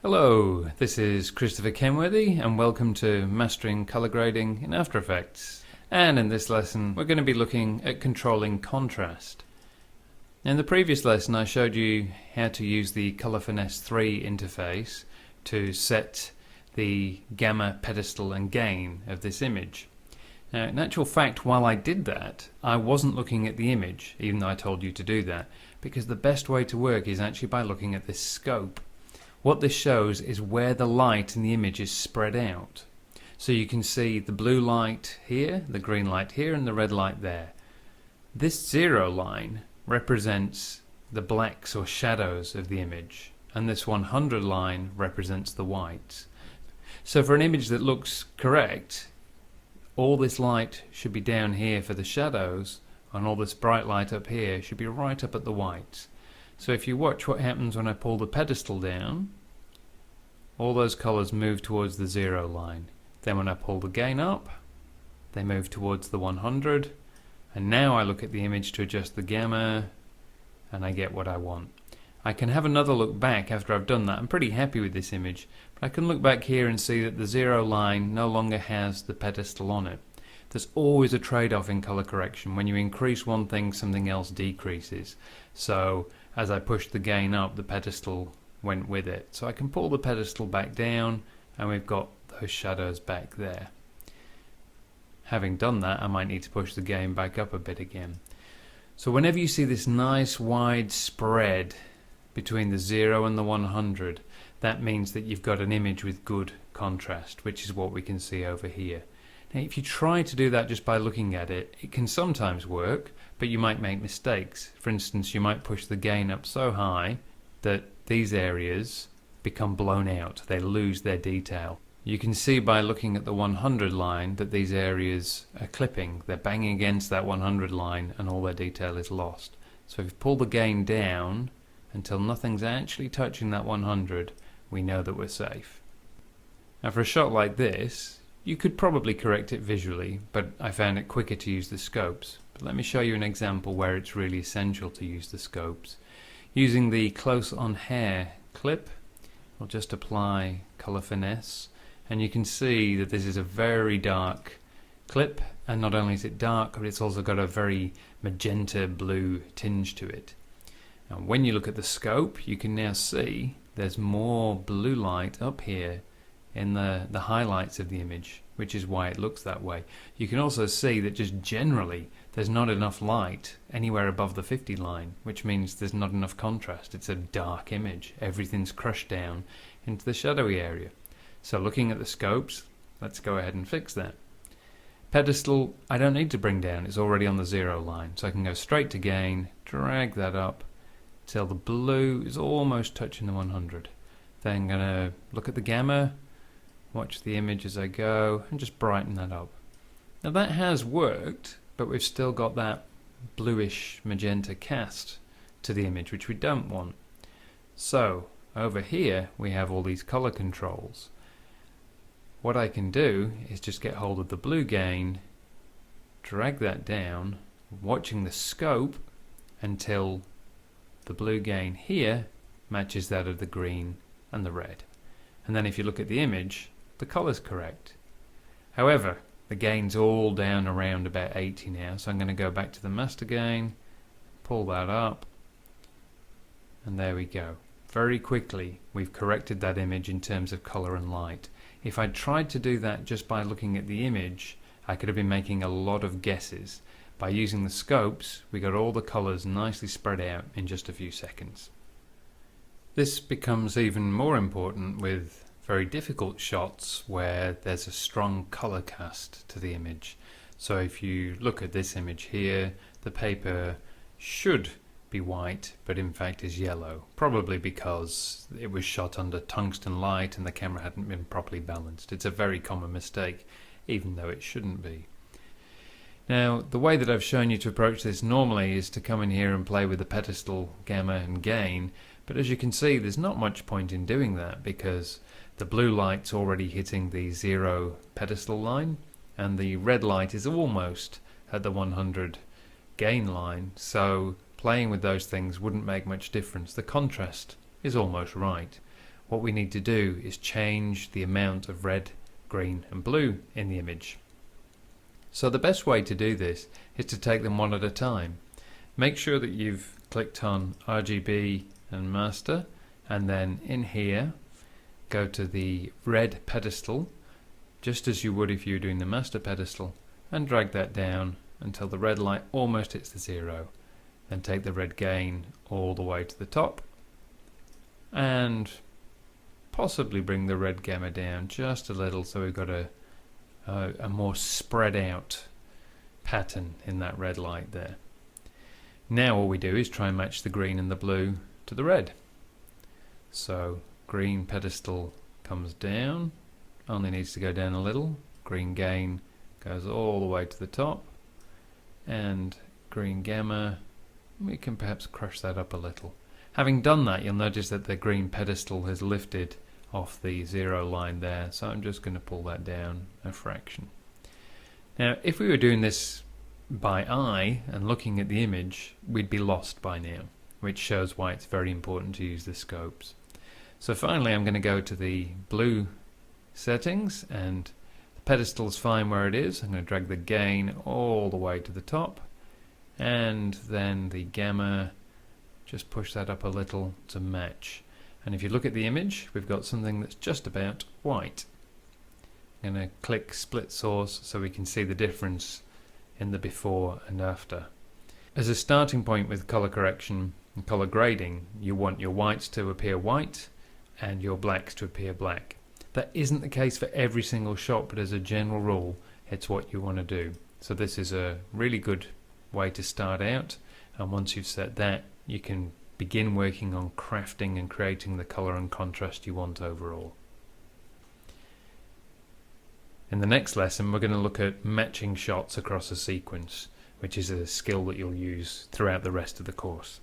Hello, this is Christopher Kenworthy and welcome to Mastering Color Grading in After Effects. And in this lesson we're going to be looking at controlling contrast. In the previous lesson I showed you how to use the Color Finesse 3 interface to set the gamma, pedestal and gain of this image. Now in actual fact, while I did that, I wasn't looking at the image, even though I told you to do that, because the best way to work is actually by looking at this scope. What this shows is where the light in the image is spread out. So you can see the blue light here, the green light here, and the red light there. This 0 line represents the blacks or shadows of the image, and this 100 line represents the whites. So for an image that looks correct, all this light should be down here for the shadows, and all this bright light up here should be right up at the whites. So if you watch what happens when I pull the pedestal down, all those colours move towards the 0 line. Then when I pull the gain up, they move towards the 100, and now I look at the image to adjust the gamma, and I get what I want. I can have another look back after I've done that. I'm pretty happy with this image, but I can look back here and see that the 0 line no longer has the pedestal on it. There's always a trade-off in color correction. When you increase one thing, something else decreases. So as I pushed the gain up, the pedestal went with it. So I can pull the pedestal back down and we've got those shadows back there. Having done that, I might need to push the gain back up a bit again. So whenever you see this nice wide spread between the 0 and the 100, that means that you've got an image with good contrast, which is what we can see over here. Now if you try to do that just by looking at it, it can sometimes work, but you might make mistakes. For instance, you might push the gain up so high that these areas become blown out, they lose their detail. You can see by looking at the 100 line that these areas are clipping, they're banging against that 100 line and all their detail is lost. So if you pull the gain down until nothing's actually touching that 100, we know that we're safe. Now for a shot like this, you could probably correct it visually, but I found it quicker to use the scopes. But let me show you an example where it's really essential to use the scopes. Using the close on hair clip, we'll just apply Color Finesse, and you can see that this is a very dark clip, and not only is it dark, but it's also got a very magenta blue tinge to it. Now when you look at the scope, you can now see there's more blue light up here in the highlights of the image, which is why it looks that way. You can also see that just generally there's not enough light anywhere above the 50 line, which means there's not enough contrast. It's a dark image. Everything's crushed down into the shadowy area. So looking at the scopes, let's go ahead and fix that. Pedestal, I don't need to bring down, it's already on the 0 line, so I can go straight to gain, drag that up till the blue is almost touching the 100. Then I'm going to look at the gamma, watch the image as I go, and just brighten that up. Now that has worked, but we've still got that bluish magenta cast to the image, which we don't want. So over here we have all these color controls. What I can do is just get hold of the blue gain, drag that down, watching the scope until the blue gain here matches that of the green and the red. And then if you look at the image, the color's correct. However, the gain's all down around about 80 now, so I'm going to go back to the master gain, pull that up, and there we go. Very quickly we've corrected that image in terms of color and light. If I tried to do that just by looking at the image, I could have been making a lot of guesses. By using the scopes, we got all the colors nicely spread out in just a few seconds. This becomes even more important with very difficult shots where there's a strong color cast to the image. So if you look at this image here, the paper should be white, but in fact is yellow, probably because it was shot under tungsten light and the camera hadn't been properly balanced. It's a very common mistake, even though it shouldn't be. Now, the way that I've shown you to approach this normally is to come in here and play with the pedestal, gamma and gain, but as you can see there's not much point in doing that because the blue light's already hitting the 0 pedestal line and the red light is almost at the 100 gain line, so playing with those things wouldn't make much difference. The contrast is almost right. what we need to do is change the amount of red, green and blue in the image. So the best way to do this is to take them one at a time. Make sure that you've clicked on RGB and master, and then in here go to the red pedestal, just as you would if you were doing the master pedestal, and drag that down until the red light almost hits the 0. Then take the red gain all the way to the top, and possibly bring the red gamma down just a little, so we've got a more spread out pattern in that red light there. Now all we do is try and match the green and the blue to the red. So green pedestal comes down, only needs to go down a little. Green gain goes all the way to the top, and green gamma, we can perhaps crush that up a little. Having done that, you'll notice that the green pedestal has lifted off the 0 line there, so I'm just going to pull that down a fraction. Now if we were doing this by eye and looking at the image, we'd be lost by now, which shows why it's very important to use the scopes. So finally I'm going to go to the blue settings, and the pedestal's fine where it is. I'm going to drag the gain all the way to the top, and then the gamma, just push that up a little to match. And if you look at the image, we've got something that's just about white. I'm going to click split source so we can see the difference in the before and after. As a starting point with color correction and color grading, you want your whites to appear white and your blacks to appear black. That isn't the case for every single shot, but as a general rule, it's what you want to do. So this is a really good way to start out, and once you've set that, you can begin working on crafting and creating the color and contrast you want overall. In the next lesson, we're going to look at matching shots across a sequence, which is a skill that you'll use throughout the rest of the course.